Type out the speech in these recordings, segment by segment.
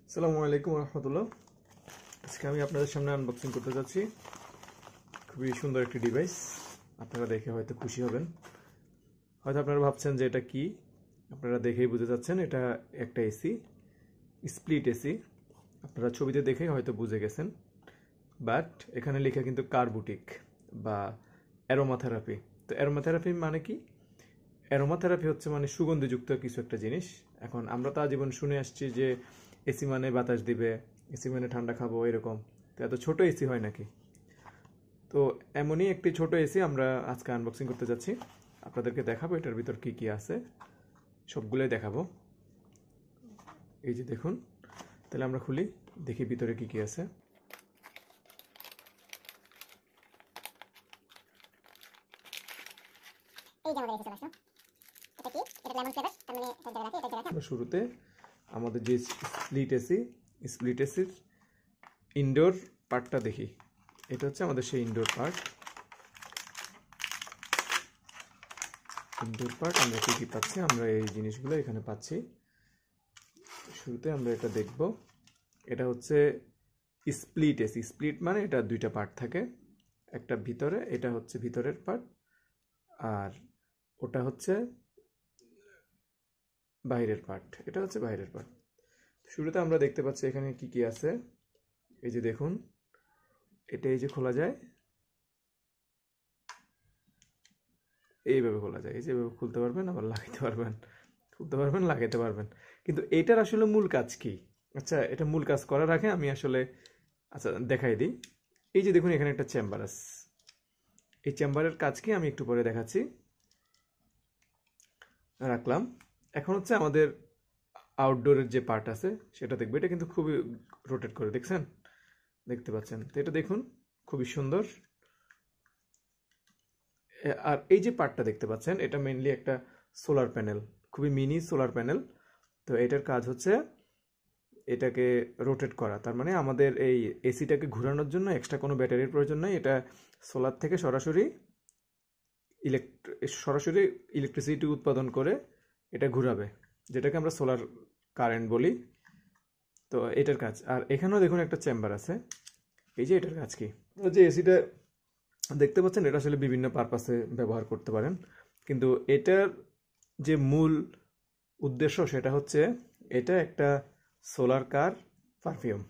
আসসালামু আলাইকুম রহমতুল্লাহ। আজকে আমি আপনাদের সামনে আনবক্সিং করতে যাচ্ছি খুবই সুন্দর একটি ডিভাইস। আপনারা দেখে হয়তো খুশি হবেন। হয়তো আপনারা ভাবছেন যে এটা কি, আপনারা দেখেই বুঝে যাচ্ছেন এটা একটা এসি, স্প্লিট এসি। আপনারা ছবিতে দেখেই হয়তো বুঝে গেছেন, বাট এখানে লেখা কিন্তু কার্বুটিক বা অ্যারোমাথেরাপি। তো অ্যারোমাথেরাপি মানে কি? অ্যারোমাথেরাপি হচ্ছে মানে সুগন্ধিযুক্ত কিছু একটা জিনিস। এখন আমরা তো আজীবন শুনে আসছি যে এসি মানে বাতাস দিবে, এসি মানে ঠান্ডা খাবো, এরকম। তো এত ছোট এসি হয় নাকি? তো এমনই একটি ছোট এসি আমরা আজকে আনবক্সিং করতে যাচ্ছি। আপনাদেরকে দেখাবো এটার ভিতর কি কি আছে, সবগুলোই দেখাবো। এই যে দেখুন, তাহলে আমরা খুলি, দেখি ভিতরে কি কি আছে। শুরুতে আমাদের যে স্প্লিট এসির ইনডোর পার্টটা দেখি। এটা হচ্ছে আমাদের সেই ইনডোর পার্ট। আমরা কি কি পাচ্ছি? আমরা এই জিনিসগুলো এখানে পাচ্ছি। শুরুতে আমরা এটা দেখব। এটা হচ্ছে স্প্লিট এসি। স্প্লিট মানে এটা দুইটা পার্ট থাকে, একটা ভিতরে, এটা হচ্ছে ভিতরের পার্ট, আর ওটা হচ্ছে বাইরের পার্ট, এটা হচ্ছে বাইরের পার্ট। শুরুতে আমরা দেখতে পাচ্ছি এখানে কি কি আছে। এই যে দেখুন, এটা এই যে খোলা যায়, এইভাবে খোলা যায়। এই যে এভাবে খুলতে পারবেন, আবার লাগাইতে পারবেন, খুলতে পারবেন, লাগাইতে পারবেন। কিন্তু এটার আসলে মূল কাজ কি? আচ্ছা, এটা মূল কাজ করার আগে আমি আসলে দেখাই দিই। এই যে দেখুন, এখানে একটা চেম্বার আছে। এই চেম্বারের কাজ কি আমি একটু পরে দেখাচ্ছি। রাখলাম। এখন হচ্ছে আমাদের আউটডোরের যে পার্ট আছে সেটা দেখবো। এটা কিন্তু খুবই রোটেট করে, দেখছেন, দেখতে পাচ্ছেন তো? এটা দেখুন, খুবই সুন্দর। আর এই যে পার্টটা দেখতে পাচ্ছেন, এটা মেইনলি একটা সোলার প্যানেল, খুবই মিনি সোলার প্যানেল। তো এটার কাজ হচ্ছে এটাকে রোটেট করা। তার মানে আমাদের এই এসিটাকে ঘোরানোর জন্য এক্সট্রা কোনো ব্যাটারির প্রয়োজন নাই। এটা সোলার থেকে সরাসরি ইলেকট্রিসিটি উৎপাদন করে এটা ঘুরাবে, যেটাকে আমরা সোলার কারেন্ট বলি। তো এটার কাজ। আর এখানেও দেখুন একটা চেম্বার আছে। এই যে এটার কাজ কি? যে এসিটা দেখতে পাচ্ছেন, এটা আসলে বিভিন্ন পারপাসে ব্যবহার করতে পারেন, কিন্তু এটার যে মূল উদ্দেশ্য সেটা হচ্ছে এটা একটা সোলার কার পারফিউম।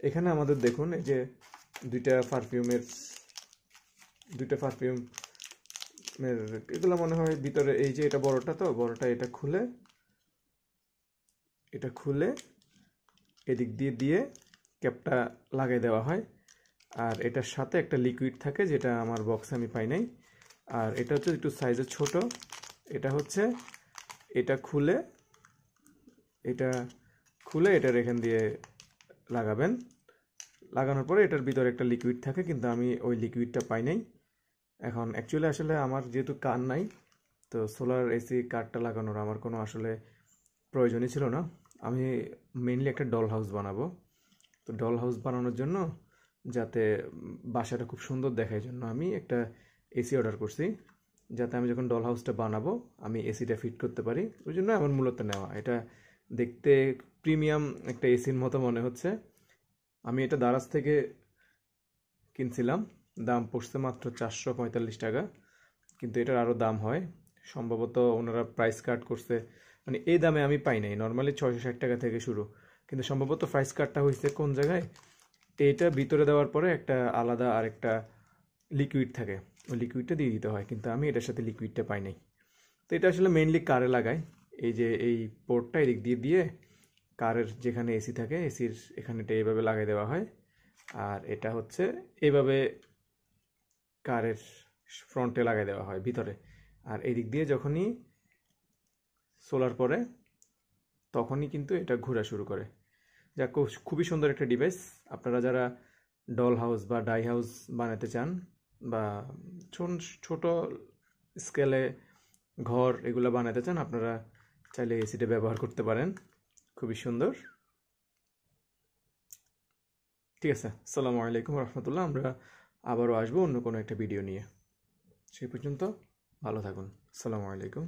এখানে আমাদের দেখুন, এই যে দুইটা পারফিউমের এগুলো মনে হয় ভিতরে। এই যে এটা বড়টা, তো বড়টা, এটা খুলে এদিক দিয়ে দিয়ে ক্যাপটা লাগাই দেওয়া হয়। আর এটার সাথে একটা লিকুইড থাকে, যেটা আমার বক্সে আমি পাই নাই। আর এটা হচ্ছে একটু সাইজে ছোট। এটা খুলে এটার এখান দিয়ে লাগাবেন। লাগানোর পরে এটার ভিতরে একটা লিকুইড থাকে, কিন্তু আমি ওই লিকুইডটা পাই নাই। এখন অ্যাকচুয়ালি আসলে আমার যেহেতু কার নাই, তো সোলার এসি কারটা লাগানোর আমার কোনো আসলে প্রয়োজনই ছিল না। আমি মেইনলি একটা ডল হাউস বানাবো। তো ডল হাউস বানানোর জন্য, যাতে বাসাটা খুব সুন্দর দেখার জন্য আমি একটা এসি অর্ডার করছি, যাতে আমি যখন ডল হাউসটা বানাবো আমি এসিটা ফিট করতে পারি। ওই জন্য আমার মূলত নেওয়া। এটা দেখতে প্রিমিয়াম একটা এসির মতো মনে হচ্ছে। আমি এটা দারাজ থেকে কিনছিলাম, দাম পড়ছে মাত্র 445 টাকা। কিন্তু এটার আরও দাম হয়, সম্ভবত ওনারা প্রাইস কাট করছে। মানে এই দামে আমি পাই নাই, নর্মালি 660 টাকা থেকে শুরু। কিন্তু সম্ভবত প্রাইস কাটটা হয়েছে কোন জায়গায়, এইটা ভিতরে দেওয়ার পরে একটা আলাদা আরেকটা লিকুইড থাকে, ওই লিকুইডটা দিয়ে দিতে হয়, কিন্তু আমি এটার সাথে লিকুইডটা পাই নাই। তো এটা আসলে মেইনলি কারে লাগায়। এই যে এই পোর্টটা এদিক দিয়ে দিয়ে কারের যেখানে এসি থাকে, এসির এখানেটা এইভাবে লাগাই দেওয়া হয়। আর এটা হচ্ছে এইভাবে কারের ফ্রন্টে লাগাই দেওয়া হয় ভিতরে। আর এই দিক দিয়ে যখনই সোলার পরে, তখনই কিন্তু এটা ঘোরা শুরু করে। যা খুবই সুন্দর একটা ডিভাইস। আপনারা যারা ডল হাউস বা ডাই হাউস বানাতে চান, বা ছোট স্কেলে ঘর এগুলো বানাতে চান, আপনারা চাইলে এসিটা ব্যবহার করতে পারেন। খুবই সুন্দর। ঠিক আছে, আসসালামু আলাইকুম রহমতুল্লাহ। আমরা আবারও আসবো অন্য কোনো একটা ভিডিও নিয়ে। সেই পর্যন্ত ভালো থাকুন। আসসালামু আলাইকুম।